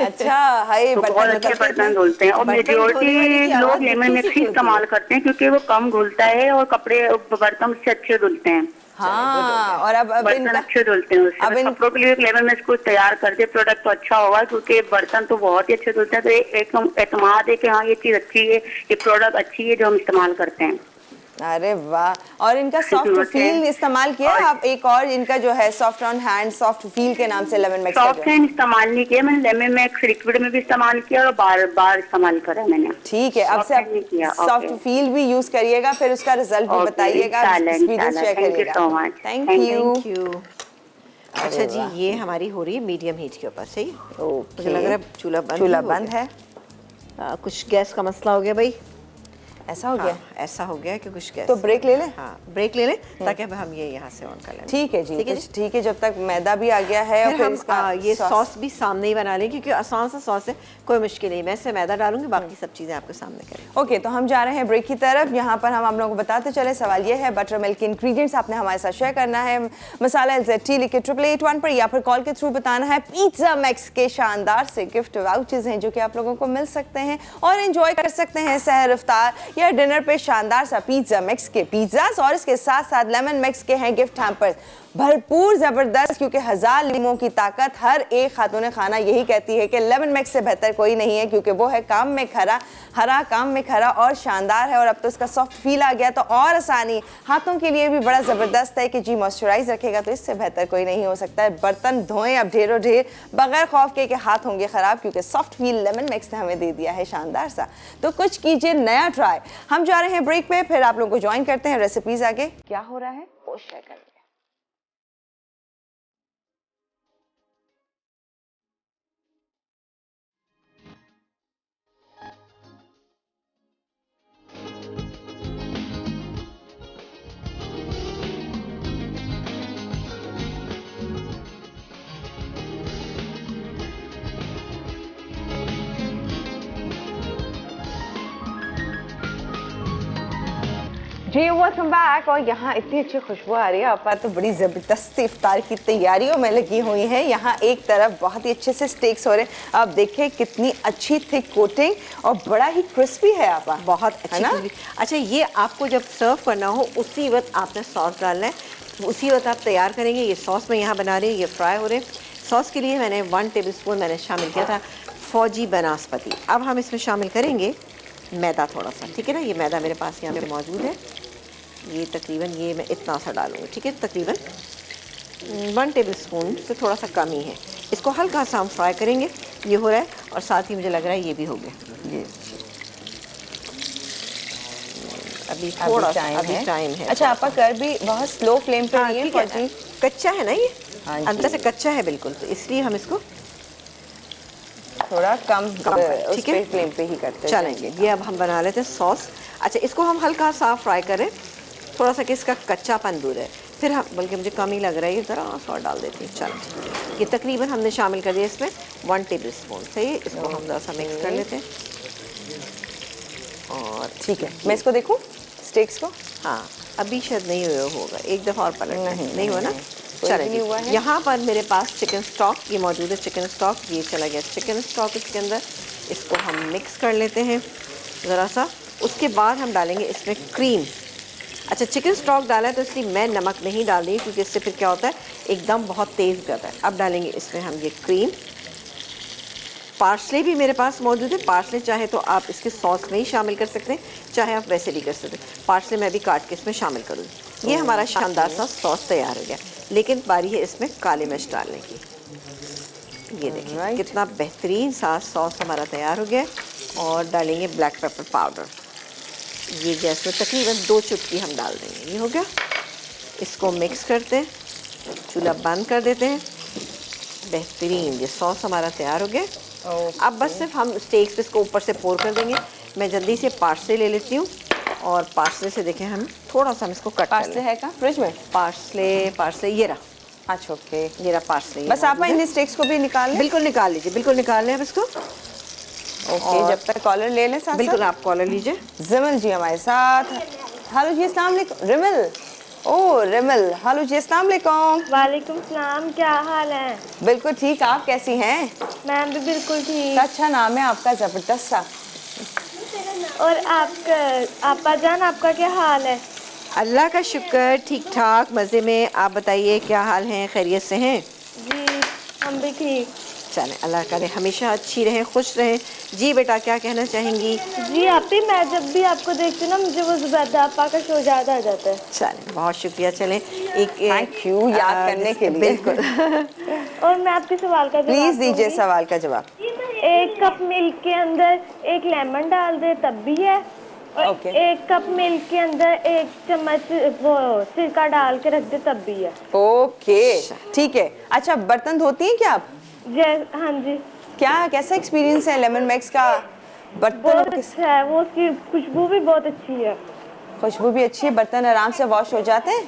अच्छा, हाय, तो बहुत अच्छे बर्तन धुलते हैं और मेजोरिटी लोग लेमन मिक्स ही इस्तेमाल करते हैं क्योंकि वो कम धुलता है और कपड़े बर्तन उससे अच्छे धुलते हैं। हाँ, और अब बर्तन अच्छे धुलते हैं उससे। अब कपड़ों के लिए लेमन मिक्स को तैयार कर दे प्रोडक्ट तो अच्छा होगा, क्योंकि बर्तन तो बहुत ही अच्छे धुलते हैं। तो एक एतमाद है कि हाँ ये चीज अच्छी है, ये प्रोडक्ट अच्छी है जो हम इस्तेमाल करते हैं। अरे वाह, और इनका सॉफ्ट फील इस्तेमाल किया आप? एक और इनका जो है soft on hand soft feel के नाम से लेमन मैक्स सॉफ्ट हैंड इस्तेमाल नहीं किया मैंने, लेमन मैक्स लिक्विड में भी इस्तेमाल किया और बार बार इस्तेमाल करा मैंने। ठीक है, अब से आप सॉफ्ट फील भी यूज करिएगा, फिर उसका रिजल्ट भी बताइएगा, एक्सपीरियंस शेयर करिएगा। Thank you. अच्छा जी, ये हमारी हो रही है मीडियम हीट के ऊपर, सही? मुझे लग रहा है चूल्हा बंद है। कुछ गैस का मसला हो गया भाई। ऐसा हो गया? हाँ, ऐसा हो गया कि कुछ कैसे तो ब्रेक ले लें? हाँ, ब्रेक ले लें ताकि अब हम ये यहाँ से ऑन कर लें। ठीक है जी, ठीक है कुछ ठीक है, जब तक मैदा भी आ गया है और फिर फिर हम इसका ये सॉस भी सामने ही बना लें, क्योंकि आसान सा सॉस है, कोई मुश्किल नहीं। मैं इससे मैदा डालूंगी, बाकी सब चीज़ें आपके सामने करें। ओके, तो हम जा रहे हैं ब्रेक की तरफ। यहाँ पर हम आप लोगों को बताते चले, सवाल ये है बटर मिल्क के इंग्रेडिएंट्स आपने हमारे साथ शेयर करना है। मसाला LZT लिखे 8881 पर या फिर कॉल के थ्रू बताना है। पिज़्ज़ा मैक्स के शानदार से गिफ्ट वाउचर्स हैं जो कि आप लोगों को मिल सकते हैं और एंजॉय कर सकते हैं सहर, इफ्तार या डिनर पे शानदार सा पिज़्ज़ा मैक्स के पिज़्ज़ास, और इसके साथ साथ लेमन मैक्स के हैं गिफ्ट हैम्पर भरपूर ज़बरदस्त, क्योंकि 1000 लीमों की ताकत। हर एक खातून खाना यही कहती है कि लेमन मैक्स से बेहतर कोई नहीं है, क्योंकि वो है काम में खरा, हरा काम में खरा और शानदार है। और अब तो इसका सॉफ्ट फील आ गया तो और आसानी, हाथों के लिए भी बड़ा ज़बरदस्त है कि जी मॉइस्चराइज रखेगा, तो इससे बेहतर कोई नहीं हो सकता है। बर्तन धोएं अब ढेरों ढेर बगैर खौफ के हाथ होंगे ख़राब, क्योंकि सॉफ्ट फील लेमन मैक्स ने हमें दे दिया है शानदार सा। तो कुछ कीजिए नया ट्राई। हम जा रहे हैं ब्रेक पे, फिर आप लोगों को ज्वाइन करते हैं। रेसिपीज़ आगे क्या हो रहा है वो शेयर करेंगे। जी वेलकम बैक। और यहाँ इतनी अच्छी खुशबू आ रही है, आपा तो बड़ी ज़बरदस्त इफ्तार की तैयारियों में लगी हुई हैं। यहाँ एक तरफ बहुत ही अच्छे से स्टेक्स हो रहे हैं, आप देखें कितनी अच्छी थिक कोटिंग और बड़ा ही क्रिस्पी है आपा, बहुत अच्छी खुशबू। अच्छा, ये आपको जब सर्व करना हो उसी वक्त आपने सॉस डालना है, उसी वक्त आप तैयार करेंगे। ये सॉस मैं यहाँ बना रही हूँ, ये फ्राई हो रहे हैं। सॉस के लिए मैंने 1 टेबलस्पून मैंने शामिल किया था फौजी बनास्पति। अब हम इसमें शामिल करेंगे मैदा थोड़ा सा, ठीक है ना। ये मैदा मेरे पास यहाँ पे मौजूद है, ये तकरीबन ये मैं इतना सा डालूँगी, ठीक है। तकरीबन 1 टेबलस्पून से थोड़ा सा कम ही है। इसको हल्का सा हम फ्राई करेंगे, ये हो रहा है। और साथ ही मुझे लग रहा है ये भी हो गया, ये अभी थोड़ा सा अभी टाइम है। अच्छा, आपका कर भी बहुत स्लो फ्लेम पे नहीं है फौजी? कच्चा है ना ये, अंदर से कच्चा है बिल्कुल, तो इसलिए हम इसको थोड़ा कम ठीक है फ्लेम पे ही करते चलेंगे। ये अब हम बना लेते हैं सॉस। अच्छा, इसको हम हल्का सा फ्राई करें, थोड़ा सा कि इसका कच्चापन दूर है। फिर हम, बल्कि मुझे कम ही लग रहा है, ये ज़रा सॉस डाल देती हूँ। चलो, ये तकरीबन हमने शामिल कर दिया इसमें 1 टेबलस्पून। सही, इसको हम ज़रा सा मिक्स कर लेते हैं। और ठीक है, मैं इसको देखूँ स्टेक्स को। हाँ, अभी शायद नहीं हुआ होगा, एक दफ़ा और पलट नहीं हुआ ना। चलिए, यहाँ पर मेरे पास चिकन स्टॉक ये मौजूद है। चिकन स्टॉक ये चला गया, चिकन स्टॉक इसके अंदर। इसको हम मिक्स कर लेते हैं ज़रा सा। उसके बाद हम डालेंगे इसमें क्रीम। अच्छा, चिकन स्टॉक डाला है तो इसलिए मैं नमक नहीं डाल रही, क्योंकि इससे फिर क्या होता है, एकदम बहुत तेज़ करता है। अब डालेंगे इसमें हम ये क्रीम। पार्सले भी मेरे पास मौजूद है, पार्सले चाहे तो आप इसके सॉस में ही शामिल कर सकते हैं, चाहे आप वैसे भी कर सकते हैं। पार्सले मैं भी काट के इसमें शामिल करूँगी। ये हमारा शानदार सा सॉस तैयार हो गया। लेकिन बारी है इसमें काली मिर्च डालने की। ये देखिए कितना बेहतरीन सा सॉस हमारा तैयार हो गया। और डालेंगे ब्लैक पेपर पाउडर, ये गैस में तकरीबन 2 चुटकी हम डाल देंगे। ये हो गया, इसको मिक्स करते हैं, चूल्हा बंद कर देते हैं। बेहतरीन ये सॉस हमारा तैयार हो गया। अब बस सिर्फ हम स्टेक्स पे इसको ऊपर से पोर कर देंगे। मैं जल्दी से पार्सले ले लेती हूँ, और पार्सले से देखें हम थोड़ा सा हम इसको कट पार्सले है का फ्रिज में? पार्सले ये रहा। अच्छा, ओके, ये रहा पार्सले। बस आप इन स्टेक्स को भी निकाल लें। बिल्कुल निकाल लीजिए, बिल्कुल निकाल लें अब इसको। ओके, जब तक कॉलर ले लें साथ। बिल्कुल, आप कॉलर लीजिए। रिमल जी हमारे साथ। हेलो जी, अस्सलाम वालेकुम। रिमल, ओ रिमल, हेलो जी, अस्सलाम वालेकुम। वालेकुम सलाम, क्या हाल है? बिल्कुल ठीक, आप कैसी हैं? मैं भी बिल्कुल ठीक। अच्छा नाम है आपका, ज़बरदस्त सा। और आपका आपा जान, आपका क्या हाल है? अल्लाह का शुक्र, ठीक ठाक, मज़े में। आप बताइए क्या हाल हैं, खैरियत से हैं? जी हम भी ठीक। चलें, अल्लाह करे हमेशा अच्छी रहें, खुश रहें। जी बेटा, क्या कहना चाहेंगी? जी आपी, मैं जब भी आपको देखती हूँ ना, मुझे वो ज़ुबैदा आपा का शो याद आ जाता है। चलें, बहुत शुक्रिया। चलें, एक थैंक यू याद करने के लिए। बिल्कुल। और मैं आपके सवाल का जवाब प्लीज दीजिए दूंगी। सवाल का जवाब। 1 कप मिल्क के अंदर 1 लेमन डाल दे तब भी है, और ओके। 1 कप मिल्क के अंदर 1 चम्मच वो सिरका डाल के रख दे तब भी है। ओके, ठीक है। अच्छा, बर्तन धोती हैं क्या आप? हाँ जी। क्या कैसा एक्सपीरियंस है लेमन मैक्स का? बर्तनों बहुत के अच्छा है वो, उसकी खुशबू भी बहुत अच्छी है। खुशबू भी अच्छी है, बर्तन आराम से वॉश हो जाते हैं,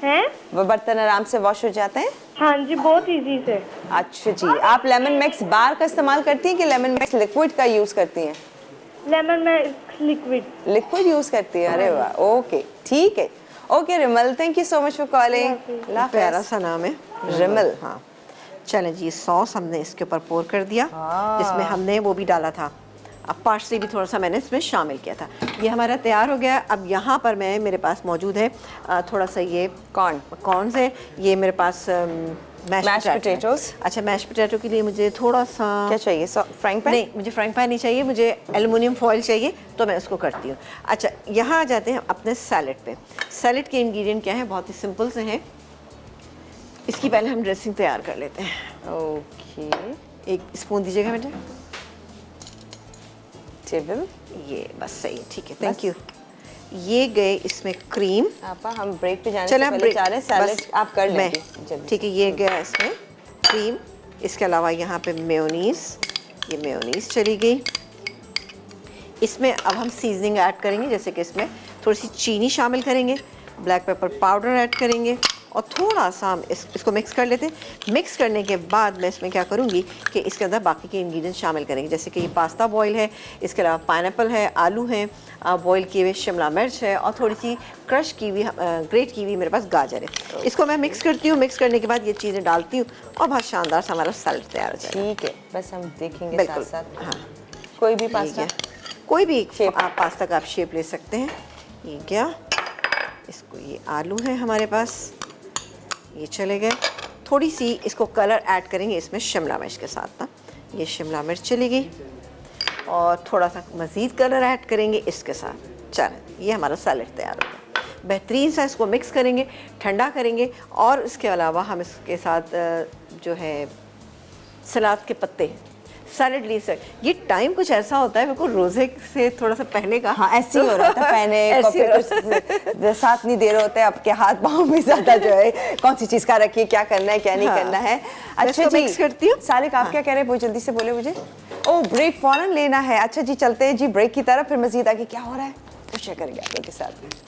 हैं? वो बर्तन आराम से वॉश हो जाते हैं। हाँ जी, बहुत इजी से। अच्छा जी, आप लेमन मिक्स बार का इस्तेमाल करती हैं कि लेमन मिक्स लिक्विड का यूज़ करती हैं? लेमन में लिक्विड। लिक्विड यूज़ करती हैं, अरे वाह, ओके ठीक है। Okay Rimmel, thank you so much for calling. प्यारा सा नाम है रिमल। हाँ चलें जी, सॉस हमने इसके ऊपर पोर कर दिया, जिसमें हमने वो भी डाला था, अब पार्सली भी थोड़ा सा मैंने इसमें शामिल किया था। ये हमारा तैयार हो गया। अब यहाँ पर मेरे पास मौजूद है थोड़ा सा ये कॉर्न्स है, ये मेरे पास मैश पोटैटोस। अच्छा, मैश पोटैटो के लिए मुझे थोड़ा सा क्या चाहिए, फ्राइंग पैन? नहीं, मुझे फ्राइंग पैन नहीं चाहिए, मुझे एल्युमिनियम फॉइल चाहिए, तो मैं उसको करती हूँ। अच्छा, यहाँ आ जाते हैं अपने सैलेड पे। सैलेड के इंग्रेडिएंट क्या हैं, बहुत ही सिंपल से हैं। इसकी पहले हम ड्रेसिंग तैयार कर लेते हैं। ओके, एक स्पून दीजिएगा बेटा। टेबल, ये बस सही है, ठीक है, थैंक यू। ये गए इसमें क्रीम। आपा हम ब्रेक पे जाने चलें से हम पहले ब्रेक, चाह रहे हैं सैलेड बस आप कर मैं लेंगे जल्दी। ठीक है, ये गया इसमें क्रीम। इसके अलावा यहाँ पे मेयोनीज़, ये मेयोनीज़ चली गई। इसमें अब हम सीजनिंग ऐड करेंगे, जैसे कि इसमें थोड़ी सी चीनी शामिल करेंगे, ब्लैक पेपर पाउडर ऐड करेंगे और थोड़ा सा हम इसको मिक्स कर लेते हैं। मिक्स करने के बाद मैं इसमें क्या करूँगी कि इसके अंदर बाकी के इंग्रेडिएंट्स शामिल करेंगे, जैसे कि ये पास्ता बॉयल है, इसके अलावा पाइनएप्पल है, आलू हैं बॉयल किए हुए, शिमला मिर्च है और थोड़ी सी क्रश की हुई ग्रेट की हुई मेरे पास गाजर है। इसको मैं मिक्स करती हूँ। मिक्स करने के बाद ये चीज़ें डालती हूँ और बहुत शानदार सा हमारा सैलेड तैयार हो जाएगा। ठीक है, बस हम देखेंगे बिल्कुल, साथ साथ। हाँ, कोई भी ठीक पास्ता, है, कोई भी शेप। आप पास्ता का आप शेप ले सकते हैं। ये क्या, इसको, ये आलू है हमारे पास, ये चले गए। थोड़ी सी इसको कलर ऐड करेंगे इसमें शिमला मिर्च के साथ ना, ये शिमला मिर्च चली गई और थोड़ा सा मज़ीद कलर ऐड करेंगे इसके साथ। चलें, ये हमारा सैलेड तैयार हो गया। बेहतरीन सा इसको मिक्स करेंगे, ठंडा करेंगे और इसके अलावा हम इसके साथ जो है सलाद के पत्ते, सैलेड लीव्स है। ये टाइम कुछ ऐसा होता है, मेरे को रोज़े से थोड़ा सा पहले का, हाँ ऐसे ही हो रहा था पहले ऐसे ही हो कुछ साथ नहीं दे रहे होते, आपके हाथ पाँव में ज़्यादा जो है कौन सी चीज़ का रखिए, क्या करना है क्या नहीं हाँ। करना है। मैं अच्छा इसको जी, mix करती हूँ। सालिक आप क्या कह रहे हैं, बहुत जल्दी से बोले मुझे। ओ ब्रेक फौरन लेना है। अच्छा जी, चलते हैं जी ब्रेक की तरफ, फिर मजीद आगे क्या हो रहा है तो शेयर करेंगे आप लोग के साथ।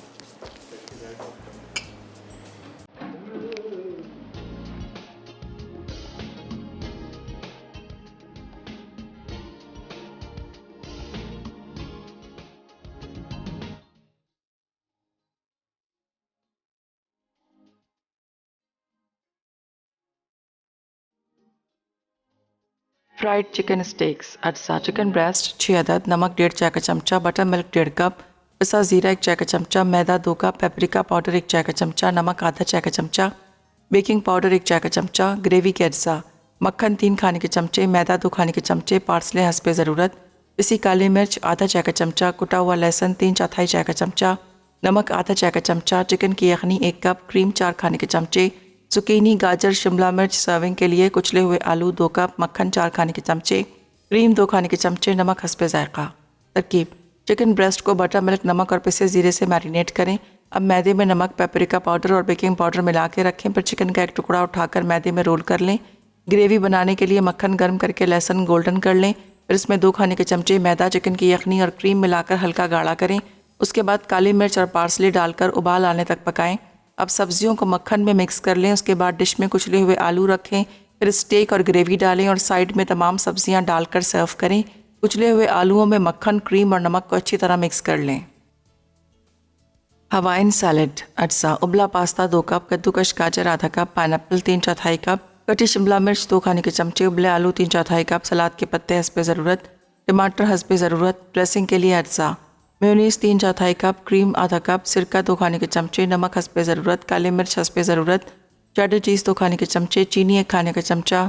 फ्राइड चिकन स्टेक्स अज्जा चिकन ब्रेस्ट 6 अदद, नमक 1.5 चाय का चमचा, बटर मिल्क 1.5 कप, पिसा ज़ीरा 1 चाय का चमचा, मैदा 2 कप, पेपरिका पाउडर 1 चाय का चमचा, नमक आधा चाय का चमचा, बेकिंग पाउडर 1 चाय का चमचा, ग्रेवी के अज्जा, मक्खन 3 खाने के चमचे, मैदा 2 खाने के चमचे, पार्सले हस्बे ज़रूरत, पिसी काली मिर्च आधा चाय का चमचा, कुटा हुआ लहसुन 3/4 चाय का चमचा, नमक आधा चाय का चमचा, चिकन की यखनी 1 कप, क्रीम 4 खाने के चमचे, zucchini, गाजर, शिमला मिर्च सर्विंग के लिए, कुचले हुए आलू 2 कप, मक्खन 4 खाने के चमचे, क्रीम 2 खाने के चमचे, नमक हस्बे जायका। तरकीब, चिकन ब्रेस्ट को बटर मिल्क, नमक और पिसे ज़ीरे से मैरिनेट करें। अब मैदे में नमक, पेपरिका पाउडर और बेकिंग पाउडर मिला के रखें। फिर चिकन का एक टुकड़ा उठाकर मैदे में रोल कर लें। ग्रेवी बनाने के लिए मक्खन गर्म करके लहसुन गोल्डन कर लें। फिर इसमें 2 खाने के चमचे मैदा, चिकन की यखनी और क्रीम मिलाकर हल्का गाढ़ा करें। उसके बाद काली मिर्च और पार्सले डालकर उबाल आने तक पकाएं। अब सब्जियों को मक्खन में मिक्स कर लें। उसके बाद डिश में कुचले हुए आलू रखें। फिर स्टेक और ग्रेवी डालें और साइड में तमाम सब्जियां डालकर सर्व करें। कुचले हुए आलूओं में मक्खन, क्रीम और नमक को अच्छी तरह मिक्स कर लें। हवाइन सैलेड अज्जा, उबला पास्ता 2 कप, कद्दूकश गाजर आधा कप, पाइनएप्पल 3/4 कप, कटी शिमला मिर्च 2 खाने के चमचे, उबले आलू 3/4 कप, सलाद के पत्ते हस्बे ज़रूरत, टमाटर हस्बे ज़रूरत, ड्रेसिंग के लिए अज्जा, मेयोनीज़ 3/4 कप, क्रीम आधा कप, सिरका 2 खाने के चमचे, नमक हस्बे ज़रूरत, काली मिर्च हस्बे ज़रूरत, चेडर चीज़ 2 खाने के चमचे, चीनी 1 खाने का चमचा।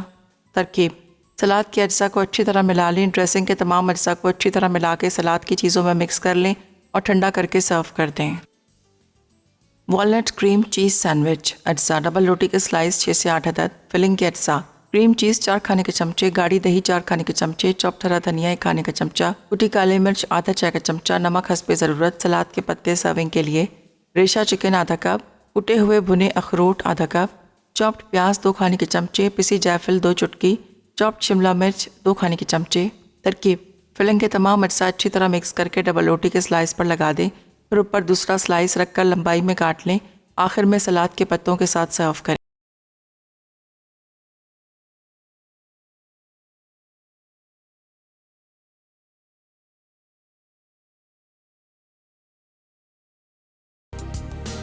तरकीब, सलाद के अज्जा को अच्छी तरह मिला लें। ड्रेसिंग के तमाम अज्जा को अच्छी तरह मिला के सलाद की चीज़ों में मिक्स कर लें और ठंडा करके सर्व कर दें। वॉलनट क्रीम चीज़ सैंडविच अज्जा, डबल रोटी के स्लाइस 6 से 8 अदद, फिलिंग के अज्जा, क्रीम चीज़ 4 खाने के चमचे, गाढ़ी दही 4 खाने के चमचे, चॉप्ड हरा धनिया 1 खाने का चमचा, कुटी काली मिर्च आधा चाय का चमचा, नमक हस्बे ज़रूरत, सलाद के पत्ते सर्विंग के लिए, रेशा चिकन आधा कप, कुटे हुए भुने अखरोट आधा कप, चॉप्ड प्याज 2 खाने के चमचे, पिसी जायफल 2 चुटकी, चॉप्ड शिमला मिर्च 2 खाने के चमचे। तरकीब, फिलिंग के तमाम अज्जा अच्छी तरह मिक्स करके डबल रोटी के स्लाइस पर लगा दें, फिर ऊपर दूसरा स्लाइस रखकर लंबाई में काट लें। आखिर में सलाद के पत्तों के साथ सर्व करें।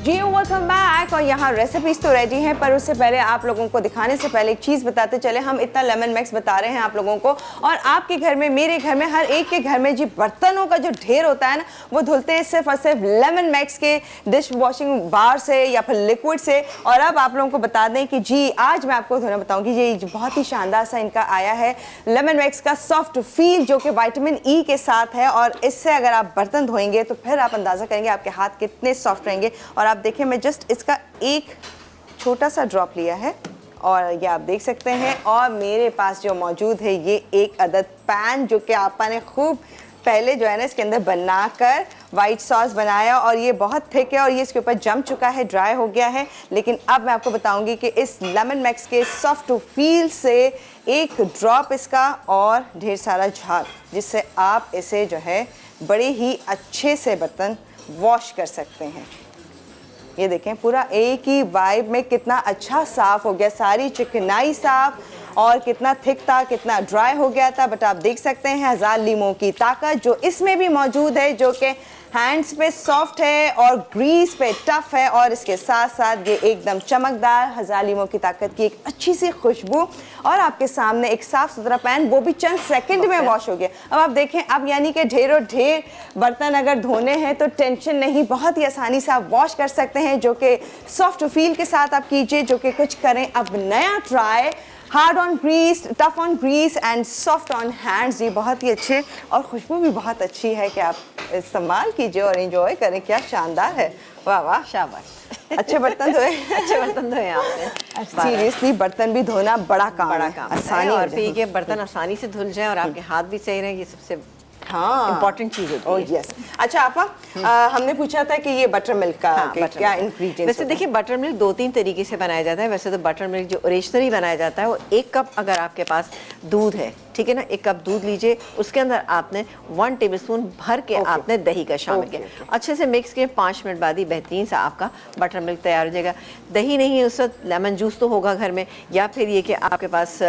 जी वेलकम बैक। और यहाँ रेसिपीज तो रेडी हैं, पर उससे पहले आप लोगों को दिखाने से पहले एक चीज़ बताते चले। हम इतना लेमन मैक्स बता रहे हैं आप लोगों को, और आपके घर में, मेरे घर में, हर एक के घर में जी बर्तनों का जो ढेर होता है ना, वो धुलते हैं सिर्फ और सिर्फ लेमन मैक्स के डिश वॉशिंग बार से या फिर लिक्विड से। और अब आप लोगों को बता दें कि जी आज मैं आपको धोना बताऊँगी। ये बहुत ही शानदार सा इनका आया है लेमन मैक्स का सॉफ्ट फील, जो कि विटामिन ई के साथ है। और इससे अगर आप बर्तन धोएंगे तो फिर आप अंदाज़ा करेंगे आपके हाथ कितने सॉफ्ट रहेंगे। और आप देखिए, मैं जस्ट इसका एक छोटा सा ड्रॉप लिया है और ये आप देख सकते हैं। और मेरे पास जो मौजूद है ये एक अदद पैन, जो कि आपा ने खूब पहले जो है ना इसके अंदर बनाकर वाइट सॉस बनाया, और ये बहुत थिक है और ये इसके ऊपर जम चुका है, ड्राई हो गया है। लेकिन अब मैं आपको बताऊंगी कि इस लेमन मैक्स के सॉफ्ट फील से एक ड्रॉप इसका और ढेर सारा झाग, जिससे आप इसे जो है बड़े ही अच्छे से बर्तन वॉश कर सकते हैं। ये देखें, पूरा एक ही वाइब में कितना अच्छा साफ़ हो गया, सारी चिकनाई साफ़, और कितना थिक था, कितना ड्राई हो गया था। बट आप देख सकते हैं हज़ार लीमों की ताकत जो इसमें भी मौजूद है, जो कि हैंड्स पे सॉफ्ट है और ग्रीस पे टफ है, और इसके साथ साथ ये एकदम चमकदार हज़ार लीमों की ताकत की एक अच्छी सी खुशबू। और आपके सामने एक साफ़ सुथरा पैन, वो भी चंद सेकंड में वॉश हो गया। अब आप देखें, अब यानी कि ढेरों ढेर बर्तन अगर धोने हैं तो टेंशन नहीं, बहुत ही आसानी से आप वॉश कर सकते हैं, जो कि सॉफ्ट फील के साथ आप कीजिए। जो कि कुछ करें अब नया try, hard on grease, tough on grease and soft on hands. ये बहुत ही अच्छे, और खुशबू भी बहुत अच्छी है कि आप इस्तेमाल कीजिए और एंजॉय करें। क्या शानदार है, वाह वाह, शाबाश। अच्छे बर्तन धोए। अच्छे बर्तन धोए आपने। सीरियसली बर्तन भी धोना बड़ा काम है, आसानी, और फिर ये बर्तन आसानी से धुल जाए और आपके हाथ भी सही रहे, ये सबसे हाँ इम्पोर्टेंट चीज़ होती है। यस। अच्छा आपा, हमने पूछा था कि ये बटर मिल्क का क्या इंग्रेडिएंट्स। वैसे देखिए, बटर मिल्क दो तीन तरीके से बनाया जाता है। वैसे तो बटर मिल्क जो ओरिजिनली बनाया जाता है वो 1 कप अगर आपके पास दूध है, ठीक है ना, 1 कप दूध लीजिए, उसके अंदर आपने 1 टेबलस्पून भर के आपने दही का शामिल किया, अच्छे से मिक्स किए। 5 मिनट बाद ही बेहतरीन सा आपका बटर मिल्क तैयार हो जाएगा। दही नहीं है उस वक्त लेमन जूस तो होगा घर में, या फिर ये कि आपके पास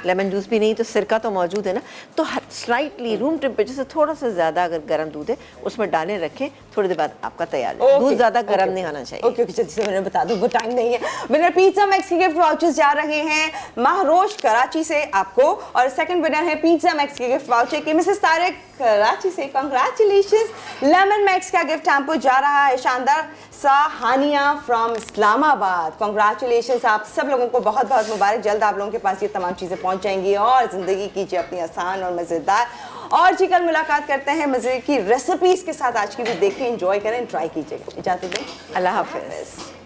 लेमन जूस भी नहीं तो सिरका तो मौजूद है ना, तो स्लाइटली रूम टेम्परेचर से थोड़ा सा ज़्यादा अगर गर्म दूध है उसमें डालें, रखें, थोड़ी देर बाद आपका तैयार है। दूध ज़्यादा गर्म नहीं होना चाहिए। ओके ओके, जल्दी से मैंने बता दूं, वो टाइम नहीं है। विनर पिज़्ज़ा मैक्स के गिफ्ट वाउचर्स जा रहे हैं महारोश कराची से आपको, और सेकंड विनर है पिज़्ज़ा मैक्स के गिफ्ट वाउचर के मिसेस तारिक कराची से। कांग्रेचुलेशंस। लेमन मैक्स का गिफ्ट हमको जा रहा है शानदार सा हानिया फ्रॉम इस्लामाबाद। कांग्रेचुलेशंस, आप सब लोगों को बहुत बहुत मुबारक। जल्द आप लोगों के पास ये तमाम चीज़ें पहुंच जाएंगी और ज़िंदगी कीजिए अपनी आसान और मज़ेदार। और जी कल मुलाकात करते हैं मज़े की रेसिपीज़ के साथ। आज की भी देखें, एंजॉय करें, ट्राई कीजिएगा। इजाज़त दें, अल्लाह हाफ़िज़।